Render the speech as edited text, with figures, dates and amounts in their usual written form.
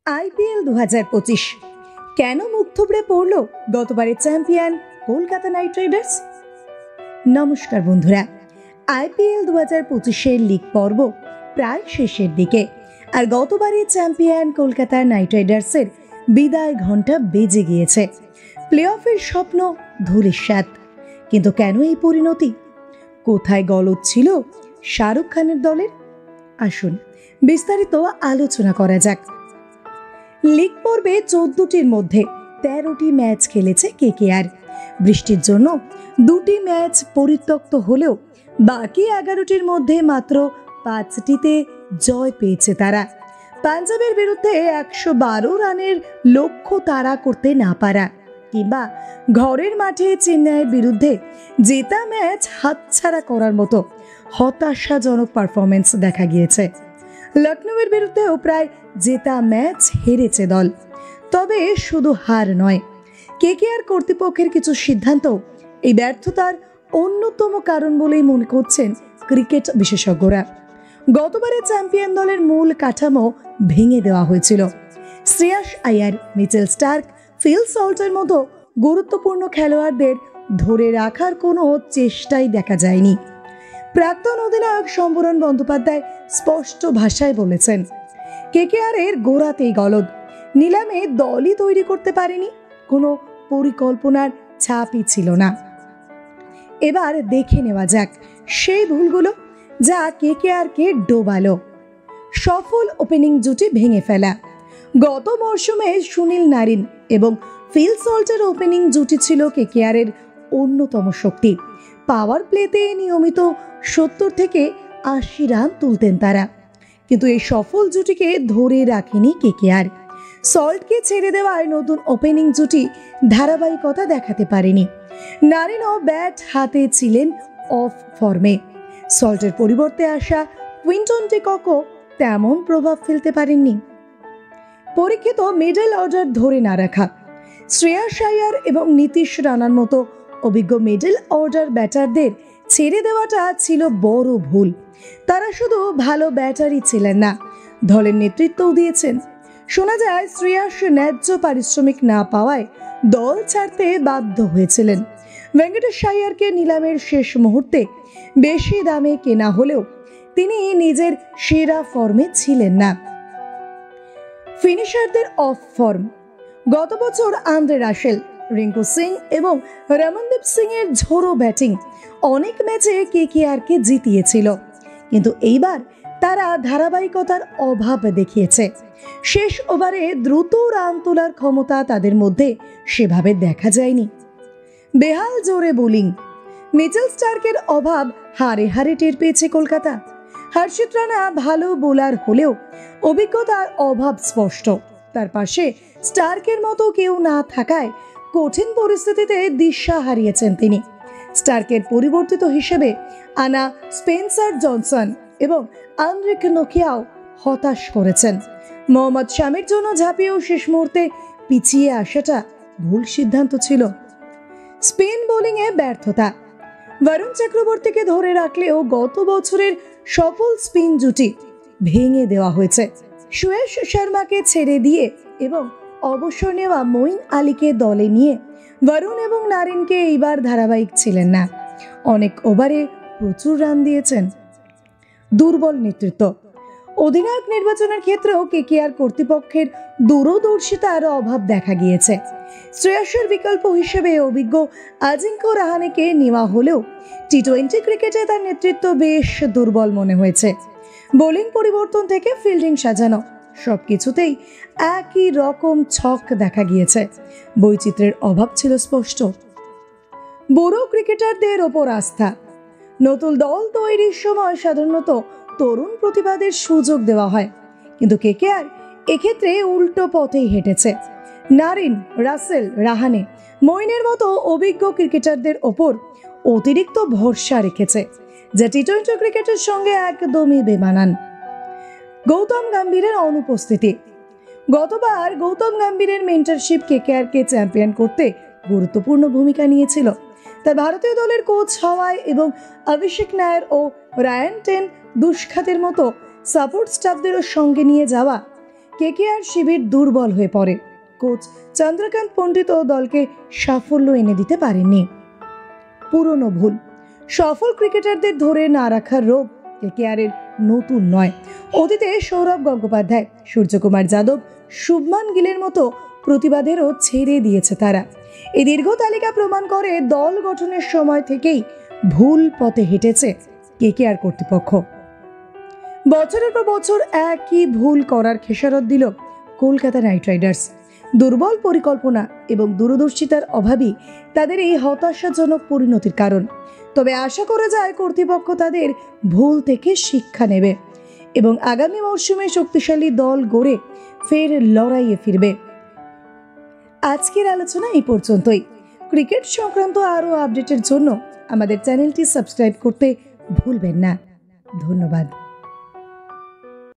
IPL ২০২৫ কেন মুখ থুবড়ে পড়ল গতবারের চ্যাম্পিয়ন কলকাতা নাইট রাইডার্স? নমস্কার বন্ধুরা, আইপিএল ২০২৫-এর লিগ পর্ব প্রায় শেষের দিকে, আর গতবারের চ্যাম্পিয়ন কলকাতা নাইট রাইডার্সের বিদায় ঘণ্টা বেজে গিয়েছে। প্লে অফের স্বপ্ন ধূলিসাৎ। কিন্তু কেন এই পরিণতি? কোথায় গলদ ছিল শাহরুখ খানের দলের? আসুন বিস্তারিত আলোচনা করা যাক। লিগ পর্বে ১৪টির মধ্যে ১৩টি ম্যাচ খেলেছে কেকেআর। বৃষ্টির জন্য ২টি ম্যাচ পরিত্যক্ত হলেও বাকি ১১টির মধ্যে মাত্র ৫টিতে জয় পেয়েছে তারা। পাঞ্জাবের বিরুদ্ধে ১১২ রানের লক্ষ্য তাড়া করতে না পারা, কিংবা ঘরের মাঠে চেন্নাইয়ের বিরুদ্ধে জেতা ম্যাচ হাতছাড়া করার মতো হতাশাজনক পারফরমেন্স দেখা গিয়েছে। লখনৌয়ের বিরুদ্ধেও প্রায় জেতা ম্যাচ হেরেছে দল। তবে শুধু হার নয়, কেকেআর কর্তৃপক্ষের কিছু সিদ্ধান্ত এই ব্যর্থতার অন্যতম কারণ বলেই মনে করছেন ক্রিকেট বিশেষজ্ঞরা। গতবারের চ্যাম্পিয়ন দলের মূল কাঠামো ভেঙে দেওয়া হয়েছিল। শ্রেয়াস আয়ার, মিচেল স্টার্ক, ফিল সল্টের মতো গুরুত্বপূর্ণ খেলোয়াড়দের ধরে রাখার কোনো চেষ্টাই দেখা যায়নি। প্রাক্তন অধিনায়ক শম্ভুরণ বন্দ্যোপাধ্যায় স্পষ্ট ভাষায় বলেছেন, কেকেআরের গোড়াতেই গলদ। নিলামে দলই তৈরি করতে পারেনি, কোনো পরিকল্পনার ছাপই ছিল না। এবার দেখে নেওয়া যাক সেই ভুলগুলো যা কেকেআরকে ডোবালো। সফল ওপেনিং জুটি ভেঙে ফেলা। গত মরশুমে সুনীল নারিন এবং ফিল সল্টের ওপেনিং জুটি ছিল কেকেআরের অন্যতম শক্তি। পাওয়ার প্লেতে নিয়মিত ৭০ থেকে ৮০ রান তুলতেন তারা, কিন্তু এই সফল জুটিকে ধরে রাখেনি কেকেআর। সল্টকে ছেড়ে দেওয়ায় নতুন ওপেনিং জুটি ধারাবাহিকতা দেখাতে পারেনি। নারিনও ব্যাট হাতে ছিলেন অফ ফর্মে। সল্টের পরিবর্তে আসা কুইন্টন ডি ককও তেমন প্রভাব ফেলতে পারেননি। পরীক্ষিত মিডল অর্ডার ধরে না রাখা। শ্রেয়াস আয়ার এবং নীতিশ রানার মতো অভিজ্ঞ মিডল অর্ডার ব্যাটারদের ছেড়ে দেওয়াটা ছিল বড় ভুল। তারা শুধু ভালো ব্যাটারই ছিলেন না, দলের নেতৃত্বও দিয়েছেন। শোনা যায় শ্রেয়াস ন্যায্য পারিশ্রমিক না পাওয়ায় দল ছাড়তে বাধ্য হয়েছিলেন। ভেঙ্কটেশ আয়ারকে নিলামের শেষ মুহূর্তে বেশি দামে কেনা হলেও তিনি নিজের সেরা ফর্মে ছিলেন না। ফিনিশারদের অফ ফর্ম। গত বছর আন্দ্রে রাসেল, রিঙ্কু সিং এবং রমনদীপ সিং এর ঝোড়ো ব্যাটিং অনেক ম্যাচে কেকেআরকে জিতিয়েছিল, কিন্তু এইবার তারা ধারাবাহিকতার অভাব দেখিয়েছে। শেষ ওভারে দ্রুত রান তোলার ক্ষমতা তাদের মধ্যে সেভাবে দেখা যায়নি। বেহাল জোরে বোলিং। মিচেল স্টার্কের অভাব হারে হারে টের পেয়েছে কলকাতা। হর্ষিত রানা ভালো বোলার হলেও অভিজ্ঞতার অভাব স্পষ্ট। তার পাশে স্টার্কের মতো কেউ না থাকায় কঠিন পরিস্থিতিতে দিশা হারিয়েছেন তিনি। স্টার্কের পরিবর্তিত হিসেবে আনা স্পেন্সার জনসন এবং আন্দ্রিক নোকিয়াও হতাশ করেছেন। মোহাম্মদ শামির জন্য ঝাঁপিয়েও শেষ মুহূর্তে পিছিয়ে আসাটা ভুল সিদ্ধান্ত ছিল। স্পিন বোলিংয়ে ব্যর্থতা। বরুণ চক্রবর্তীকে ধরে রাখলেও গত বছরের সফল স্পিন জুটি ভেঙে দেওয়া হয়েছে। সুয়েশ শর্মাকে ছেড়ে দিয়ে এবং অবসর নেওয়া মঈন আলীকে দলে নিয়ে বরুণ এবং নারিনকে এইবার ধারাবাহিক ছিলেন না। অনেক ওভারে প্রচুর রান দিয়েছেন। দুর্বল নেতৃত্ব। অধিনায়ক নির্বাচনের ক্ষেত্রেও কেকেআর কর্তৃপক্ষের দূরদর্শিতার অভাব দেখা গিয়েছে। শ্রেয়াসের বিকল্প হিসেবে অভিজ্ঞ আজিঙ্ক্য রাহানেকে নেওয়া হলেও টি-20 ক্রিকেটে তার নেতৃত্ব বেশ দুর্বল মনে হয়েছে। বোলিং পরিবর্তন থেকে ফিল্ডিং সাজানো, সবকিছুতেই একই রকম ছক দেখা গিয়েছে। বৈচিত্র্যের অভাব ছিল স্পষ্ট। বুড়ো ক্রিকেটারদের ওপর আস্থা। নতুন দল তৈরির সময় সাধারণত তরুণ প্রতিভাদের সুযোগ দেওয়া হয়, কিন্তু কেকেআর এক্ষেত্রে উল্টো পথেই হেঁটেছে। নারিন, রাসেল, রাহানে, মঈনের মতো অভিজ্ঞ ক্রিকেটারদের ওপর অতিরিক্ত ভরসা রেখেছে, যা টি-20 ক্রিকেটের সঙ্গে একদমই বেমানান। গৌতম গম্ভীরের অনুপস্থিতি। গতবার গৌতম গম্ভীরের মেন্টরশিপ কেকেআরকে চ্যাম্পিয়ন করতে গুরুত্বপূর্ণ ভূমিকা নিয়েছিল। তার ভারতীয় দলের কোচ হওয়ায় এবং অভিষেক নায়ার ও রায়ান টেন দুষ্খাতের মতো সাপোর্ট স্টাফদেরও সঙ্গে নিয়ে যাওয়া কেকেআর শিবির দুর্বল হয়ে পড়ে। কোচ চন্দ্রকান্ত পণ্ডিতও দলকে সাফল্য এনে দিতে পারেননি। পুরনো ভুল। সফল ক্রিকেটারদের ধরে না রাখার রোগ কেকেআরের নতুন নয়। অতীতে সৌরভ গঙ্গোপাধ্যায়, সূর্যকুমার যাদব, শুভমান গিলের মতো প্রতিবাদেরও ছেড়ে দিয়েছে তারা। এই দীর্ঘ তালিকা প্রমাণ করে দল গঠনের সময় থেকেই ভুল পথে হেঁটেছে কেকেআর কর্তৃপক্ষ। বছরের পর বছর একই ভুল করার খেসারত দিল কলকাতা নাইট রাইডার্স। দুর্বল পরিকল্পনা এবং দূরদর্শিতার অভাবই তাদের এই হতাশাজনক পরিণতির কারণ। তবে আশা করা যায় কর্তৃপক্ষ তাদের ভুল থেকে শিক্ষা নেবে এবং আগামী মরশুমে শক্তিশালী দল গড়ে ফের লড়াইয়ে ফিরবে। আজকের আলোচনা এই পর্যন্তই। ক্রিকেট সংক্রান্ত আরও আপডেটের জন্য আমাদের চ্যানেলটি সাবস্ক্রাইব করতে ভুলবেন না। ধন্যবাদ।